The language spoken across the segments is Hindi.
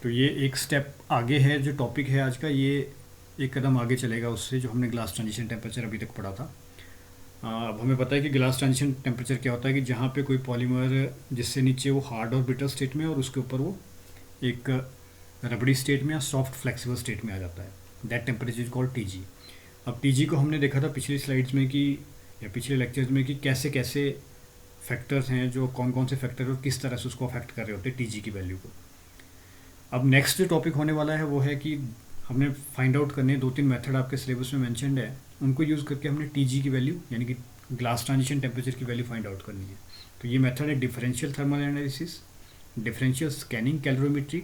तो ये एक स्टेप आगे है, जो टॉपिक है आज का, ये एक कदम आगे चलेगा उससे जो हमने ग्लास ट्रांजिशन टेम्परेचर अभी तक पढ़ा था। अब हमें पता है कि ग्लास ट्रांजिशन टेम्परेचर क्या होता है, कि जहाँ पे कोई पॉलीमर जिससे नीचे वो हार्ड और ब्रिटल स्टेट में और उसके ऊपर वो एक रबड़ी स्टेट में या सॉफ्ट फ्लेक्सिबल स्टेट में आ जाता है, that temperature is called TG. अब टीजी को हमने देखा था पिछली स्लाइड्स में कि, या पिछले लेक्चर्स में, कि कैसे कैसे फैक्टर्स हैं, जो कौन कौन से फैक्टर और किस तरह से उसको अफेक्ट कर रहे होते हैं टीजी की वैल्यू को। अब नेक्स्ट जो टॉपिक होने वाला है वो है कि हमने फाइंड आउट करने 2-3 मेथड आपके सिलेबस में मेंशन्ड है, उनको यूज़ करके हमने टीजी की वैल्यू यानी कि ग्लास ट्रांजिशन टेम्परेचर की वैल्यू फाइंड आउट करनी है। तो ये मेथड है differential thermal analysis, differential scanning calorimetry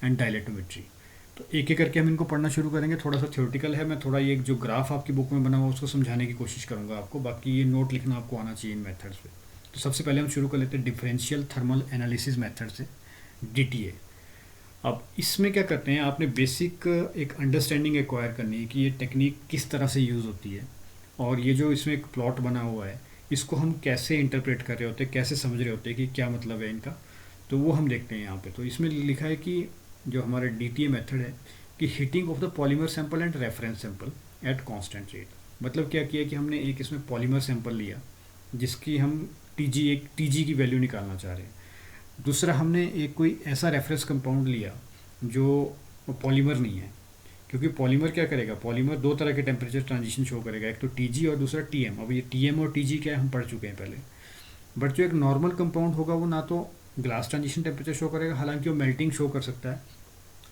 and dilatometry. तो एक एक करके हम इनको पढ़ना शुरू करेंगे। थोड़ा सा थ्योरेटिकल है, मैं थोड़ा ये जो ग्राफ आपकी बुक में बना हुआ उसको समझाने की कोशिश करूँगा आपको, बाकी ये नोट लिखना आपको आना चाहिए इन मेथड्स पे। तो सबसे पहले हम शुरू कर लेते हैं डिफरेंशियल थर्मल एनालिसिस मेथड से, डीटीए। अब इसमें क्या करते हैं, आपने बेसिक एक अंडरस्टैंडिंग एक्वायर करनी है कि ये टेक्निक किस तरह से यूज़ होती है, और ये जो इसमें एक प्लॉट बना हुआ है इसको हम कैसे इंटरप्रेट कर रहे होते हैं, कैसे समझ रहे होते हैं कि क्या मतलब है इनका, तो वो हम देखते हैं यहाँ पे। तो इसमें लिखा है कि जो हमारा डीटीए मेथड है कि heating of the polymer sample and reference sample at constant rate. मतलब क्या किया कि हमने एक इसमें पॉलीमर सैंपल लिया जिसकी हम एक टीजी की वैल्यू निकालना चाह रहे हैं। दूसरा, हमने एक कोई ऐसा रेफरेंस कंपाउंड लिया जो पॉलीमर नहीं है, क्योंकि पॉलीमर क्या करेगा, पॉलीमर दो तरह के टेम्परेचर ट्रांजिशन शो करेगा, एक तो टीजी और दूसरा टीएम। अब ये टीएम और टीजी क्या है हम पढ़ चुके हैं पहले। बट जो एक नॉर्मल कंपाउंड होगा वो ना तो ग्लास ट्रांजिशन टेम्परेचर शो करेगा, हालांकि वो मेल्टिंग शो कर सकता है,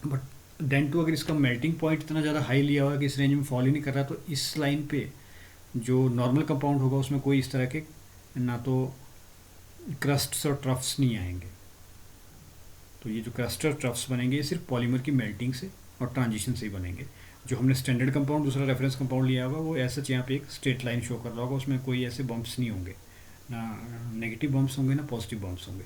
बट देन टू अगर इसका मेल्टिंग पॉइंट इतना ज़्यादा हाई लिया हुआ कि इस रेंज में फॉल ही नहीं कर रहा, तो इस लाइन पे जो नॉर्मल कंपाउंड होगा उसमें कोई इस तरह के ना तो क्रस्ट्स और ट्रफ्स नहीं आएंगे। तो ये जो क्रस्टर ट्रफ्स बनेंगे ये सिर्फ पॉलीमर की मेल्टिंग से और ट्रांजिशन से ही बनेंगे। जो हमने स्टैंडर्ड कंपाउंड दूसरा रेफरेंस कंपाउंड लिया होगा वो ऐसा यहाँ पे एक स्ट्रेट लाइन शो कर रहा होगा, उसमें कोई ऐसे बम्प्स नहीं होंगे, ना नेगेटिव बम्प्स होंगे ना पॉजिटिव बम्प्स होंगे।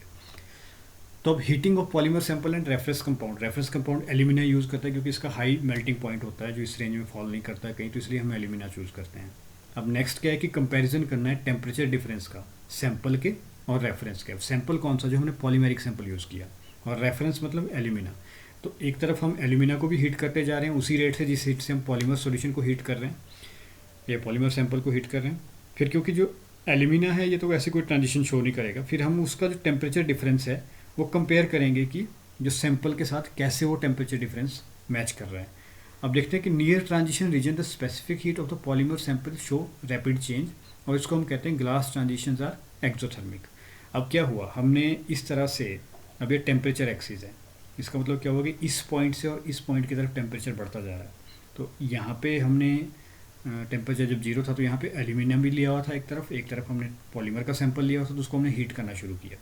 तो अब heating of polymer sample and reference compound alumina use करता है, क्योंकि इसका हाई मेल्टिंग पॉइंट होता है जो इस रेंज में फॉल नहीं करता है कहीं, तो इसलिए हम एल्यूमिना चूज़ करते हैं। अब नेक्स्ट क्या है कि कंपैरिजन करना है टेम्परेचर डिफरेंस का सैंपल के और रेफरेंस के। अब सैंपल कौन सा, जो हमने पॉलीमेरिक सैंपल यूज़ किया, और रेफरेंस मतलब एल्यूमिना। तो एक तरफ हम एल्यूमिना को भी हीट करते जा रहे हैं उसी रेट से जिस हीट से हम पॉलीमर सॉल्यूशन को हीट कर रहे हैं या पॉलीमर सैंपल को हीट कर रहे हैं। फिर क्योंकि जो एल्यूमिना है ये तो वैसे कोई ट्रांजिशन शो नहीं करेगा, फिर हम उसका जो टेम्परेचर डिफरेंस है वो कंपेयर करेंगे कि जो सैंपल के साथ कैसे वो टेम्परेचर डिफरेंस मैच कर रहा है। अब देखते हैं कि near transition region the specific heat of the polymer sample show rapid change, और इसको हम कहते हैं ग्लास ट्रांजिशन आर एक्सोथर्मिक। अब क्या हुआ, हमने इस तरह से, अब ये टेम्परेचर एक्सिस है, इसका मतलब क्या होगा कि इस पॉइंट से और इस पॉइंट की तरफ टेम्परेचर बढ़ता जा रहा है। तो यहाँ पे हमने टेम्परेचर जब जीरो था तो यहाँ पे एल्यूमिनियम भी लिया हुआ था एक तरफ हमने पॉलीमर का सैंपल लिया हुआ था, तो उसको हमने हीट करना शुरू किया।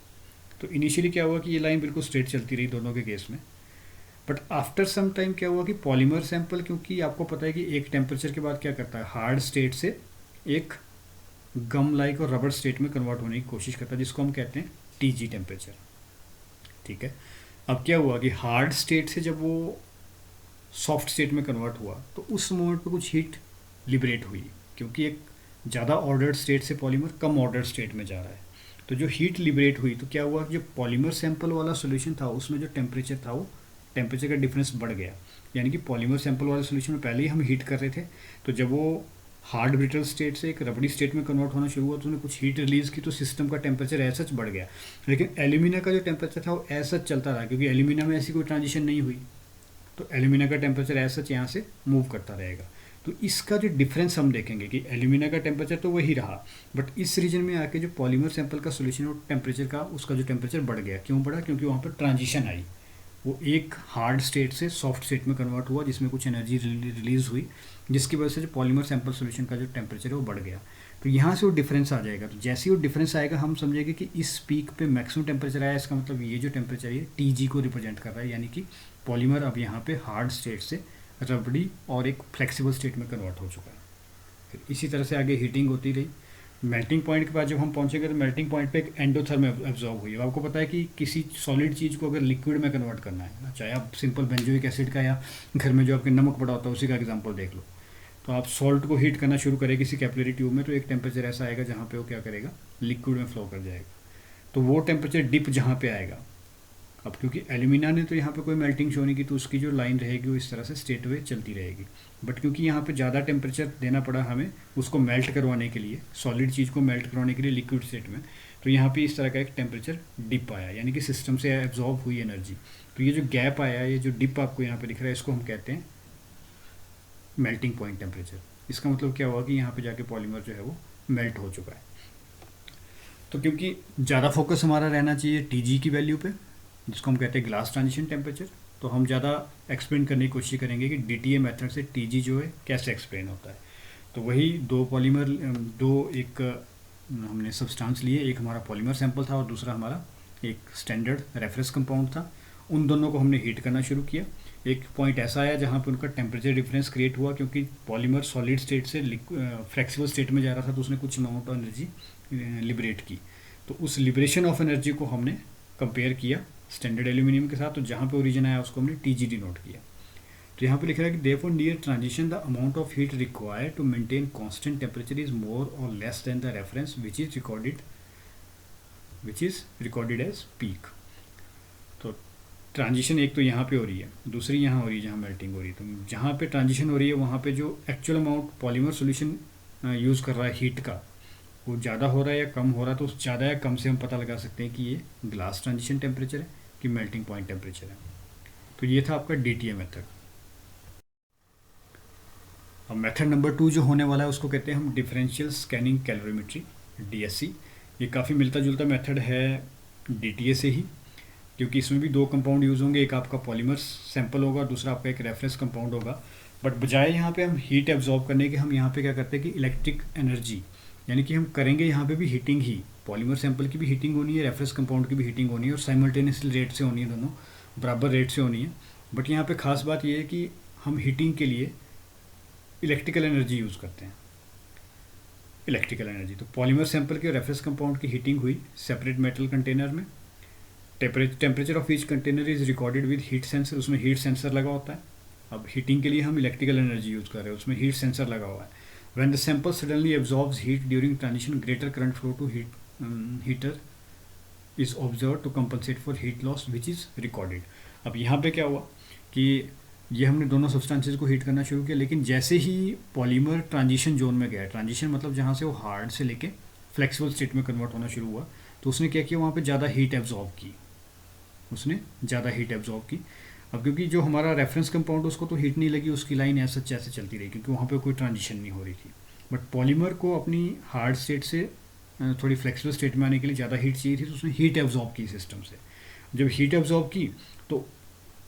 तो इनिशियली क्या हुआ कि ये लाइन बिल्कुल स्ट्रेट चलती रही दोनों के केस में, बट आफ्टर सम टाइम क्या हुआ कि पॉलीमर सैंपल, क्योंकि आपको पता है कि एक टेम्परेचर के बाद क्या करता है, हार्ड स्टेट से एक गम लाइक और रबर स्टेट में कन्वर्ट होने की कोशिश करता है, जिसको हम कहते हैं टीजी टेम्परेचर। ठीक है। अब क्या हुआ कि हार्ड स्टेट से जब वो सॉफ्ट स्टेट में कन्वर्ट हुआ तो उस मोमेंट पे कुछ हीट लिबरेट हुई, क्योंकि एक ज़्यादा ऑर्डर्ड स्टेट से पॉलीमर कम ऑर्डर्ड स्टेट में जा रहा है। तो जो हीट लिबरेट हुई तो क्या हुआ कि जो पॉलीमर सैंपल वाला सोल्यूशन था उसमें जो टेम्परेचर था वो टेम्परेचर का डिफरेंस बढ़ गया, यानी कि पॉलीमर सैंपल वाले सोल्यूशन में पहले ही हम हीट कर रहे थे, तो जब वो हार्ड ब्रिटल स्टेट से एक रबड़ी स्टेट में कन्वर्ट होना शुरू हुआ तो उसने कुछ हीट रिलीज़ की, तो सिस्टम का टेम्परेचर ऐसा बढ़ गया। लेकिन एल्यूमिना का जो टेम्परेचर था वो ऐसा चलता रहा, क्योंकि एल्यूमिना में ऐसी कोई ट्रांजिशन नहीं हुई, तो एल्यूमिना का टेम्परेचर ऐसा यहाँ से मूव करता रहेगा। तो इसका जो डिफरेंस हम देखेंगे कि एल्यूमिना का टेम्परेचर तो वही रहा, बट इस रीजन में आके जो पॉलीमर सैंपल का सोल्यूशन और टेम्परेचर का उसका जो टेम्परेचर बढ़ गया। क्यों बढ़ा, क्योंकि वहाँ पर ट्रांजिशन आई, वो एक हार्ड स्टेट से सॉफ्ट स्टेट में कन्वर्ट हुआ जिसमें कुछ एनर्जी रिलीज़ हुई, जिसकी वजह से जो पॉलीमर सैंपल सोल्यूशन का जो टेम्परेचर है वो बढ़ गया। तो यहाँ से वो डिफरेंस आ जाएगा। तो जैसे ही वो डिफरेंस आएगा हम समझेंगे कि इस पीक पे मैक्सिमम टेम्परेचर आया, इसका मतलब ये जो टेम्परेचर है टीजी को रिप्रेजेंट कर रहा है, यानी कि पॉलीमर अब यहाँ पे हार्ड स्टेट से रबड़ी और एक फ्लेक्सिबल स्टेट में कन्वर्ट हो चुका है। फिर इसी तरह से आगे हीटिंग होती रही। मेल्टिंग पॉइंट के बाद जब हम पहुंचेंगे तो मेल्टिंग पॉइंट पे एक एंडोथर्म एब्जॉर्ब हुई है। आपको पता है कि किसी सॉलिड चीज़ को अगर लिक्विड में कन्वर्ट करना है ना, चाहे आप सिंपल बेंजोइक एसिड का या घर में जो आपके नमक पड़ा होता है उसी का एग्जांपल देख लो, तो आप सॉल्ट को हीट करना शुरू करें किसी कैपिलरी ट्यूब में, तो एक टेम्परेचर ऐसा आएगा जहाँ पे वो क्या करेगा, लिक्विड में फ्लो कर जाएगा। तो वो टेम्परेचर डिप जहाँ पे आएगा, अब क्योंकि एल्यूमिना ने तो यहाँ पे कोई मेल्टिंग शो नहीं की, तो उसकी जो लाइन रहेगी वो इस तरह से स्ट्रेट वे चलती रहेगी। बट क्योंकि यहाँ पे ज़्यादा टेम्परेचर देना पड़ा हमें उसको मेल्ट करवाने के लिए, सॉलिड चीज़ को मेल्ट करवाने के लिए लिक्विड स्टेट में, तो यहाँ पे इस तरह का एक टेम्परेचर डिप आया, यानी कि सिस्टम से एब्जॉर्ब हुई एनर्जी। तो ये जो गैप आया, ये जो डिप आपको यहाँ पे दिख रहा है, इसको हम कहते हैं मेल्टिंग पॉइंट टेम्परेचर। इसका मतलब क्या हुआ कि यहाँ पे जाके पॉलीमर जो है वो मेल्ट हो चुका है। तो क्योंकि ज़्यादा फोकस हमारा रहना चाहिए टीजी की वैल्यू पे, जिसको हम कहते हैं ग्लास ट्रांजिशन टेम्परेचर, तो हम ज़्यादा एक्सप्लेन करने की कोशिश करेंगे कि डीटीए मेथड से टीजी जो है कैसे एक्सप्लेन होता है। तो वही दो पॉलीमर, एक हमने सब्सटेंस लिए, एक हमारा पॉलीमर सैंपल था और दूसरा हमारा एक स्टैंडर्ड रेफरेंस कंपाउंड था। उन दोनों को हमने हीट करना शुरू किया। एक पॉइंट ऐसा आया जहाँ पे उनका टेम्परेचर डिफरेंस क्रिएट हुआ, क्योंकि पॉलीमर सॉलिड स्टेट से फ्लेक्सिबल स्टेट में जा रहा था, तो उसने कुछ अमाउंट ऑफ एनर्जी लिबरेट की। तो उस लिबरेशन ऑफ एनर्जी को हमने कंपेयर किया स्टैंडर्ड एल्यूमिनियम के साथ, तो जहाँ पे ओरिजिन आया उसको हमने टीजी डिनोट किया। तो यहाँ पे लिख रहा है कि therefore near transition the amount of heat required to maintain constant temperature is more or less than the reference which is recorded as peak. तो ट्रांजिशन एक तो यहाँ पे हो रही है, दूसरी यहाँ हो रही है जहाँ मेल्टिंग हो रही है। तो जहाँ पे ट्रांजिशन हो रही है वहाँ पे जो actual amount polymer solution use कर रहा है हीट का, वो ज़्यादा हो रहा है या कम हो रहा है, तो उस ज़्यादा या कम से हम पता लगा सकते हैं कि ये ग्लास ट्रांजिशन टेम्परेचर है कि मेल्टिंग पॉइंट टेम्परेचर है। तो ये था आपका डीटीए मेथड। अब मेथड नंबर 2 जो होने वाला है उसको कहते हैं हम डिफरेंशियल स्कैनिंग कैलोरीमेट्री, डीएससी। ये काफ़ी मिलता जुलता मेथड है डीटीए से ही, क्योंकि इसमें भी दो कंपाउंड यूज़ होंगे, एक आपका पॉलीमर सैंपल होगा, दूसरा आपका एक रेफरेंस कंपाउंड होगा। बट बजाय यहाँ पे हम हीट एब्जॉर्ब करने के, हम यहाँ पे क्या करते हैं कि इलेक्ट्रिक एनर्जी, यानी कि हम करेंगे यहाँ पे भी हीटिंग ही, पॉलीमर सैंपल की भी हीटिंग होनी है, रेफरेंस कंपाउंड की भी हीटिंग होनी है, और साइमल्टेनियसली रेट से होनी है, दोनों बराबर रेट से होनी है। बट यहाँ पे खास बात ये है कि हम हीटिंग के लिए इलेक्ट्रिकल एनर्जी यूज़ करते हैं। इलेक्ट्रिकल एनर्जी, तो पॉलीमर सैंपल के रेफरेंस कंपाउंड की हीटिंग हुई सेपरेट मेटल कंटेनर में। Temperature of each container is recorded with heat sensor, उसमें हीट सेंसर लगा होता है। अब हीटिंग के लिए हम इलेक्ट्रिकल एनर्जी यूज़ कर रहे हैं, उसमें हीट सेंसर लगा हुआ है। When the sample suddenly absorbs heat during transition, greater current flow to heater is observe to compensate for heat loss which is recorded. अब यहाँ पे क्या हुआ कि ये हमने दोनों सब्सटेंसेस को हीट करना शुरू किया, लेकिन जैसे ही पॉलीमर ट्रांजिशन जोन में गया, ट्रांजिशन मतलब जहाँ से वो हार्ड से लेके फ्लेक्सिबल स्टेट में कन्वर्ट होना शुरू हुआ, तो उसने क्या किया, वहाँ पे ज़्यादा हीट एब्जॉर्ब की, उसने ज़्यादा हीट एब्जॉर्ब की। अब क्योंकि जो हमारा रेफरेंस कंपाउंड उसको तो हीट नहीं लगी, उसकी लाइन ऐसे चलती रही, क्योंकि वहाँ पे कोई ट्रांजिशन नहीं हो रही थी। बट पॉलीमर को अपनी हार्ड स्टेट से थोड़ी फ्लेक्सिबल स्टेट में आने के लिए ज़्यादा हीट चाहिए थी, तो उसने हीट एब्जॉर्ब की सिस्टम से। जब हीट एब्जॉर्ब की तो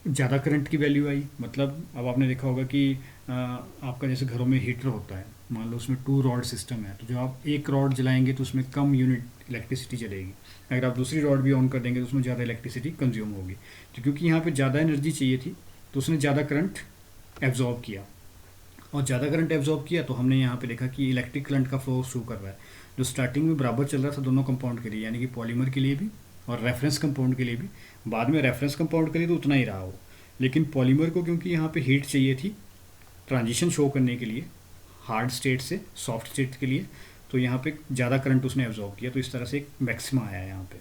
ज़्यादा करंट की वैल्यू आई। मतलब अब आपने देखा होगा कि आपका जैसे घरों में हीटर होता है, मान लो उसमें 2 रॉड सिस्टम है, तो जब आप एक रॉड जलाएंगे तो उसमें कम यूनिट इलेक्ट्रिसिटी चलेगी, अगर आप दूसरी रॉड भी ऑन कर देंगे तो उसमें ज़्यादा इलेक्ट्रिसिटी कंज्यूम होगी। तो क्योंकि यहाँ पे ज़्यादा एनर्जी चाहिए थी, तो उसने ज़्यादा करंट एब्जॉर्ब किया, और ज़्यादा करंट एब्जॉर्ब किया तो हमने यहाँ पे देखा कि इलेक्ट्रिक करंट का फ्लो शो कर रहा है, जो स्टार्टिंग में बराबर चल रहा था दोनों कंपाउंड के लिए, यानी कि पॉलीमर के लिए भी और रेफरेंस कंपाउंड के लिए भी। बाद में रेफरेंस कंपाउंड के लिए तो उतना ही रहा हो, लेकिन पॉलीमर को क्योंकि यहाँ पे हीट चाहिए थी ट्रांजिशन शो करने के लिए, हार्ड स्टेट से सॉफ्ट स्टेट के लिए, तो यहाँ पे ज़्यादा करंट उसने एब्जॉर्ब किया, तो इस तरह से एक मैक्सिमा आया यहाँ पे।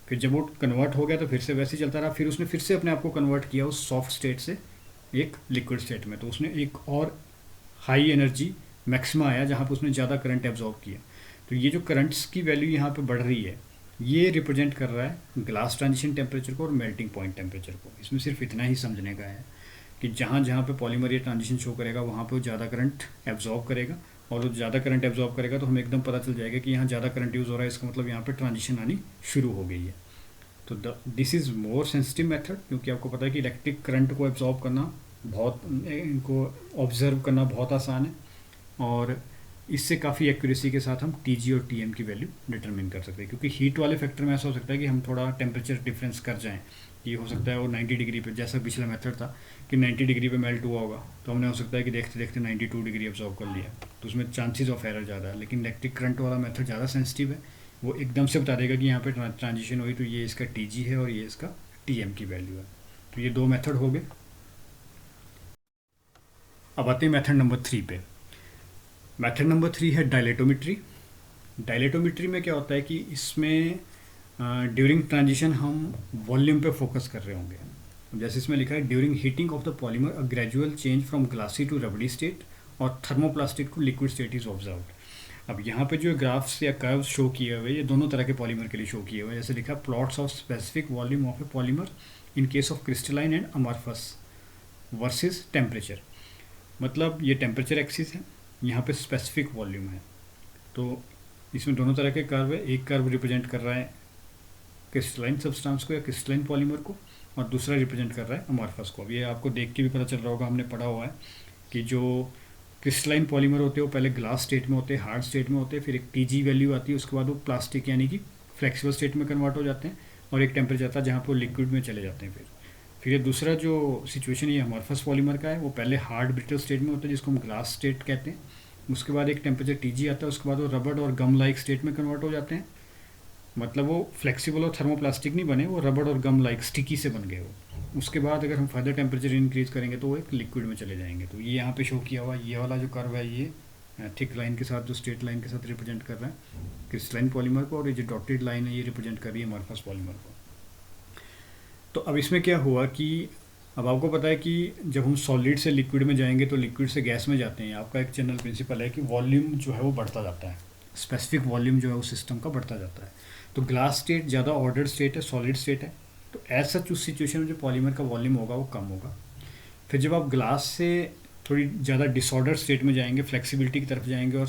फिर जब वो कन्वर्ट हो गया तो फिर से वैसे ही चलता रहा, फिर उसने फिर से अपने आप को कन्वर्ट किया उस सॉफ्ट स्टेट से एक लिक्विड स्टेट में, तो उसने एक और हाई एनर्जी मैक्सिमा आया जहाँ पे उसने ज़्यादा करंट एब्जॉर्ब किया। तो ये जो करंट्स की वैल्यू यहाँ पे बढ़ रही है, ये रिप्रेजेंट कर रहा है ग्लास ट्रांजिशन टेम्परेचर को और मेल्टिंग पॉइंट टेम्परेचर को। इसमें सिर्फ इतना ही समझने का है कि जहाँ जहाँ पे पॉलीमर ये ट्रांजिशन शो करेगा वहाँ पे वो ज़्यादा करंट एब्जॉर्ब करेगा, और वो ज़्यादा करंट एब्जॉर्ब करेगा तो हमें एकदम पता चल जाएगा कि यहाँ ज़्यादा करंट यूज़ हो रहा है, इसका मतलब यहाँ पे ट्रांजिशन आनी शुरू हो गई है। तो this is more sensitive method, क्योंकि आपको पता है कि इलेक्ट्रिक करंट को एब्जॉर्ब करना बहुत, इनको ऑब्जर्व करना बहुत आसान है, और इससे काफ़ी एक्यूरेसी के साथ हम टीजी और टीएम की वैल्यू डिटरमिन कर सकते हैं। क्योंकि हीट वाले फैक्टर में ऐसा हो सकता है कि हम थोड़ा टेम्परेचर डिफरेंस कर जाएं, ये हो सकता है वो 90 डिग्री पे, जैसा पिछला मेथड था कि 90 डिग्री पे मेल्ट हुआ होगा, तो हमने हो सकता है कि देखते देखते 92 डिग्री ऑब्जॉर्व कर लिया, तो उसमें चांसेस ऑफ एरर ज़्यादा है। लेकिन इलेक्ट्रिक करंट वाला मेथड ज़्यादा सेंसिटिव है, वो एकदम से बता देगा कि यहाँ पे ट्रांजिशन हुई तो ये इसका टीजी है और ये इसका टीएम की वैल्यू है। तो ये दो मेथड हो गए। अब आते हैं मेथड नंबर 3 पे। मेथड नंबर 3 है डायलेटोमेट्री। डायलेटोमेट्री में क्या होता है कि इसमें ड्यूरिंग ट्रांजिशन हम वॉल्यूम पे फोकस कर रहे होंगे। जैसे इसमें लिखा है during heating of the polymer a gradual change from glassy to rubbery state और thermoplastic to liquid state is observed. अब यहाँ पे जो ग्राफ्स या कर्व्स शो किए हुए ये दोनों तरह के पॉलीमर के लिए शो किए हुए हैं। जैसे लिखा plots of specific volume of A polymer in case of crystalline and amorphous versus temperature. मतलब ये टेम्परेचर एक्सिस है, यहाँ पे स्पेसिफिक वॉल्यूम है। तो इसमें दोनों तरह के कर्व है, एक कर्व रिप्रेजेंट कर रहा है क्रिस्टलाइन सब्सटेंस को या क्रिस्टलाइन पॉलीमर को, और दूसरा रिप्रेजेंट कर रहा है अमॉर्फस को। अब ये आपको देख के भी पता चल रहा होगा, हमने पढ़ा हुआ है कि जो क्रिस्टलाइन पॉलीमर होते हैं वो पहले ग्लास स्टेट में होते हैं, हार्ड स्टेट में होते हैं, फिर एक टीजी वैल्यू आती है, उसके बाद वो प्लास्टिक यानी कि फ्लेक्सिबल स्टेट में कन्वर्ट हो जाते हैं, और एक टेम्परेचर आता है जहाँ पर वो लिक्विड में चले जाते हैं। फिर ये दूसरा जो सिचुएशन ये अमॉर्फस पॉलीमर का है, वो पहले हार्ड ब्रिटल स्टेट में होता है जिसको हम ग्लास स्टेट कहते हैं, उसके बाद एक टेम्परेचर टीजी आता है, उसके बाद वो रबड़ और गम लाइक स्टेट में कन्वर्ट हो जाते हैं। मतलब वो फ्लेक्सिबल और थर्मोप्लास्टिक नहीं बने, वो रबड़ और गम लाइक स्टिकी से बन गए वो। उसके बाद अगर हम फर्दर टेम्परेचर इंक्रीज करेंगे तो वो एक लिक्विड में चले जाएंगे। तो ये यहाँ पे शो किया हुआ ये वाला जो कर्व है, ये थिक लाइन के साथ जो स्ट्रेट लाइन के साथ रिप्रेजेंट कर रहा है क्रिस्टलाइन पॉलीमर को, और ये जो डॉटेड लाइन है ये रिप्रेजेंट कर रही है अमॉर्फस पॉलीमर को। तो अब इसमें क्या हुआ कि अब आपको पता है कि जब हम सॉलिड से लिक्विड में जाएंगे तो लिक्विड से गैस में जाते हैं। आपका एक जनरल प्रिंसिपल है कि वॉल्यूम जो है वो बढ़ता जाता है, स्पेसिफिक वॉल्यूम जो है उस सिस्टम का बढ़ता जाता है। तो ग्लास स्टेट ज़्यादा ऑर्डर्ड स्टेट है, सॉलिड स्टेट है, तो एज सच उस सिचुएशन में जो पॉलीमर का वॉल्यूम होगा वो कम होगा। फिर जब आप ग्लास से थोड़ी ज़्यादा डिसऑर्डर स्टेट में जाएंगे, फ्लेक्सिबिलिटी की तरफ जाएंगे और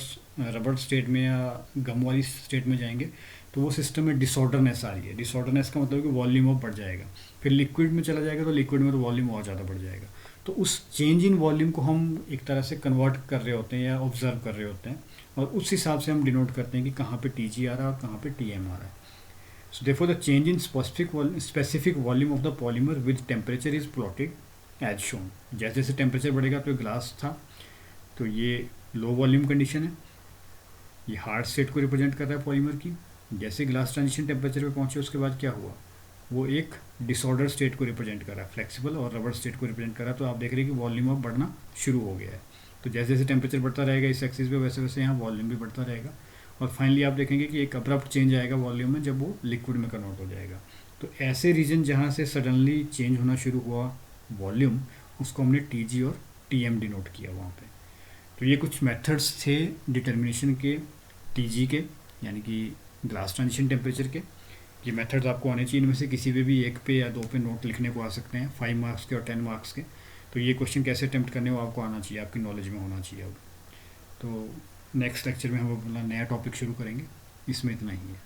रबड़ स्टेट में या गम वाली स्टेट में जाएंगे, तो वो सिस्टम में डिसऑर्डरनेस आ रही है। डिसऑर्डरनेस का मतलब कि वॉल्यूम ऑफ बढ़ जाएगा। फिर लिक्विड में चला जाएगा तो लिक्विड में तो वॉल्यूम और ज़्यादा बढ़ जाएगा। तो उस चेंज इन वॉल्यूम को हम एक तरह से कन्वर्ट कर रहे होते हैं या ऑब्जर्व कर रहे होते हैं, और उस हिसाब से हम डिनोट करते हैं कि कहाँ पे टी आ रहा है और कहाँ पे टीएम आ रहा है। So therefore the change in specific volume of the polymer with temperature is plotted as shown. जैसे जैसे टेम्परेचर बढ़ेगा, तो ग्लास था तो ये लो वॉल्यूम कंडीशन है, ये हार्ड स्टेट को रिप्रेजेंट कर रहा है पॉलीमर की। जैसे ग्लास ट्रांजिशन टेम्परेचर पे पहुंचे उसके बाद क्या हुआ, वो एक डिसऑर्डर स्टेट को रिप्रेजेंट कर रहा है, फ्लेक्सिबल और रबड़ स्टेट को रिप्रेजेंट कर रहा है। तो आप देख रहे हैं कि वॉल्यूम अब बढ़ना शुरू हो गया है। तो जैसे जैसे टेम्परेचर बढ़ता रहेगा इस एक्सिस पे, वैसे वैसे यहाँ वॉल्यूम भी बढ़ता रहेगा, और फाइनली आप देखेंगे कि एक अब्रप्ट चेंज आएगा वॉल्यूम में जब वो लिक्विड में कन्वर्ट हो जाएगा। तो ऐसे रीजन जहाँ से सडनली चेंज होना शुरू हुआ वॉल्यूम, उसको हमने टी और टी डिनोट किया वहाँ पे। तो ये कुछ मेथड्स थे डिटर्मिनेशन के टी के, यानी कि ग्लास ट्रांजिशन टेम्परेचर के। ये मेथड्स आपको आने चाहिए, इनमें से किसी पे भी एक पे या दो पे नोट लिखने को आ सकते हैं, 5 मार्क्स के और 10 मार्क्स के। तो ये क्वेश्चन कैसे अटेम्प्ट करने वो आपको आना चाहिए, आपकी नॉलेज में होना चाहिए। अब तो नेक्स्ट लेक्चर में हम अपना नया टॉपिक शुरू करेंगे, इसमें इतना ही है।